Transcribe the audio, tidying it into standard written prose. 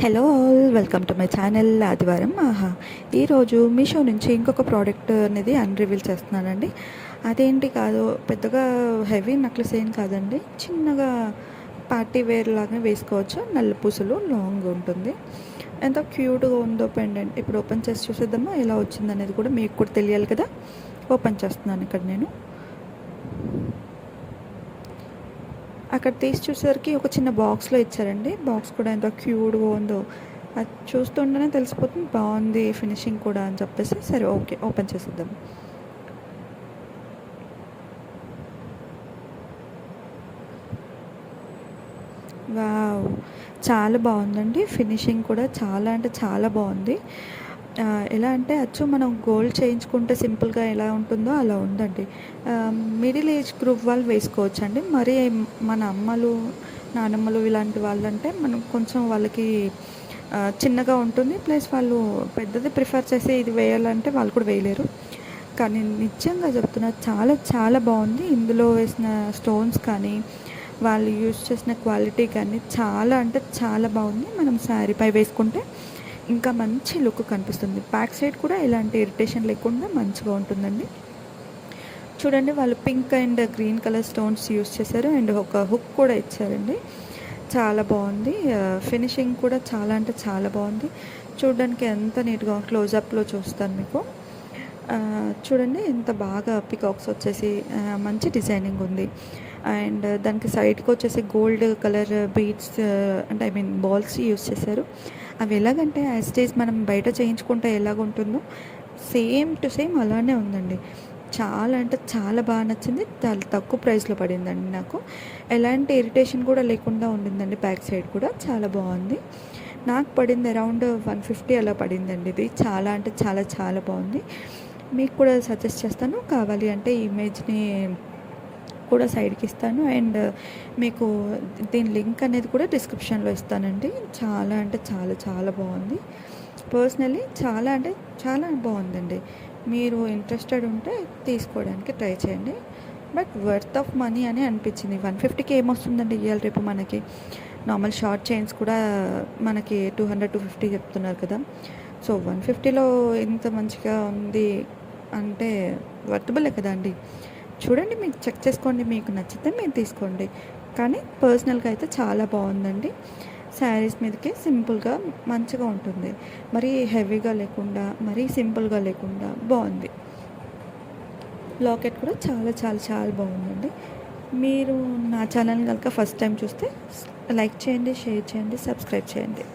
Hello all, welcome to my channel ఆదివారం ఆహా. ఈరోజు మీషో నుంచి ఇంకొక ప్రోడక్ట్ అనేది అన్రివీల్ చేస్తున్నానండి. అదేంటి కాదు, పెద్దగా హెవీ నెక్లెస్ ఏం కాదండి, చిన్నగా పార్టీ వేర్ లాగా వేసుకోవచ్చు. నల్ల పూసలు లాంగ్ ఉంటుంది. ఎంత క్యూట్గా ఉందో పెండెంట్. ఇప్పుడు ఓపెన్ చేసి చూసేద్దామా ఎలా వచ్చిందనేది కూడా మీకు కూడా తెలియాలి కదా. ఓపెన్ చేస్తున్నాను ఇక్కడ నేను. అక్కడ తీసి చూసేసరికి ఒక చిన్న బాక్స్లో ఇచ్చారండి. బాక్స్ కూడా ఎంత క్యూట్గా ఉందో, అది చూస్తుంటేనే తెలిసిపోతుంది బాగుంది ఫినిషింగ్ కూడా అని చెప్పేసి. సరే ఓకే, ఓపెన్ చేసేద్దాం. వావ్, చాలా బాగుందండి. ఫినిషింగ్ కూడా చాలా అంటే చాలా బాగుంది. ఎలా అంటే అచ్చు మనం గోల్డ్ చేయించుకుంటే సింపుల్గా ఎలా ఉంటుందో అలా ఉందండి. మిడిల్ ఏజ్ గ్రూప్ వాళ్ళు వేసుకోవచ్చు అండి. మరి మన అమ్మలు నానమ్మలు ఇలాంటి వాళ్ళంటే మనం కొంచెం వాళ్ళకి చిన్నగా ఉంటుంది. ప్లస్ వాళ్ళు పెద్దది ప్రిఫర్ చేసి ఇది వేయాలంటే వాళ్ళు కూడా వేయలేరు. కానీ నిజంగా చెప్తున్నా, చాలా చాలా బాగుంది. ఇందులో వేసిన స్టోన్స్ కానీ వాళ్ళు యూజ్ చేసిన క్వాలిటీ కానీ చాలా అంటే చాలా బాగుంది. మనం శారీపై వేసుకుంటే ఇంకా మంచి లుక్ కనిపిస్తుంది. బ్యాక్ సైడ్ కూడా ఎలాంటి ఇరిటేషన్ లేకుండా మంచిగా ఉంటుందండి. చూడండి, వాళ్ళు pink and green colour stones use చేశారు అండ్ ఒక హుక్ కూడా ఇచ్చారండి. చాలా బాగుంది. ఫినిషింగ్ కూడా చాలా అంటే చాలా బాగుంది. చూడడానికి ఎంత నీట్గా క్లోజప్లో చూస్తాను మీకు. చూడండి ఎంత బాగా పికాక్స్ వచ్చేసి మంచి డిజైనింగ్ ఉంది. అండ్ దానికి సైడ్కి వచ్చేసి గోల్డ్ కలర్ బీడ్స్ అంటే ఐ మీన్ బాల్స్ యూస్ చేశారు. అవి ఎలాగంటే యాజ్ స్టేజ్ మనం బయట చేయించుకుంటే ఎలాగ ఉంటుందో సేమ్ టు సేమ్ అలానే ఉందండి. చాలా అంటే చాలా బాగా నచ్చింది. చాలా తక్కువ ప్రైస్లో పడిందండి నాకు. ఎలాంటి ఇరిటేషన్ కూడా లేకుండా ఉండిందండి. బ్యాక్ సైడ్ కూడా చాలా బాగుంది. నాకు పడింది అరౌండ్ 150 అలా పడిందండి. ఇది చాలా అంటే చాలా చాలా బాగుంది. మీకు కూడా సజెస్ట్ చేస్తాను. కావాలి అంటే ఈ ఇమేజ్ని కూడా సైడ్కి ఇస్తాను అండ్ మీకు దీని లింక్ అనేది కూడా డిస్క్రిప్షన్లో ఇస్తానండి. చాలా అంటే చాలా చాలా బాగుంది. పర్సనలీ చాలా అంటే చాలా బాగుందండి. మీరు ఇంట్రెస్టెడ్ ఉంటే తీసుకోవడానికి ట్రై చేయండి. బట్ వర్త్ ఆఫ్ మనీ అని అనిపించింది. 150కి ఏమొస్తుందండి ఇవాళ రేపు మనకి. నార్మల్ షార్ట్ చైన్స్ కూడా మనకి 200-250 చెప్తున్నారు కదా. సో 150లో ఇంత మంచిగా ఉంది అంటే వర్తబులే కదా అండి. చూడండి, మీకు చెక్ చేసుకోండి, మీకు నచ్చితే మీరు తీసుకోండి. కానీ పర్సనల్గా అయితే చాలా బాగుందండి. శారీస్ మీదకి సింపుల్గా మంచిగా ఉంటుంది. మరీ హెవీగా లేకుండా మరీ సింపుల్గా లేకుండా బాగుంది. లాకెట్ కూడా చాలా చాలా చాలా బాగుందండి. మీరు నా ఛానల్ కనుక ఫస్ట్ టైం చూస్తే లైక్ చేయండి, షేర్ చేయండి, సబ్స్క్రైబ్ చేయండి.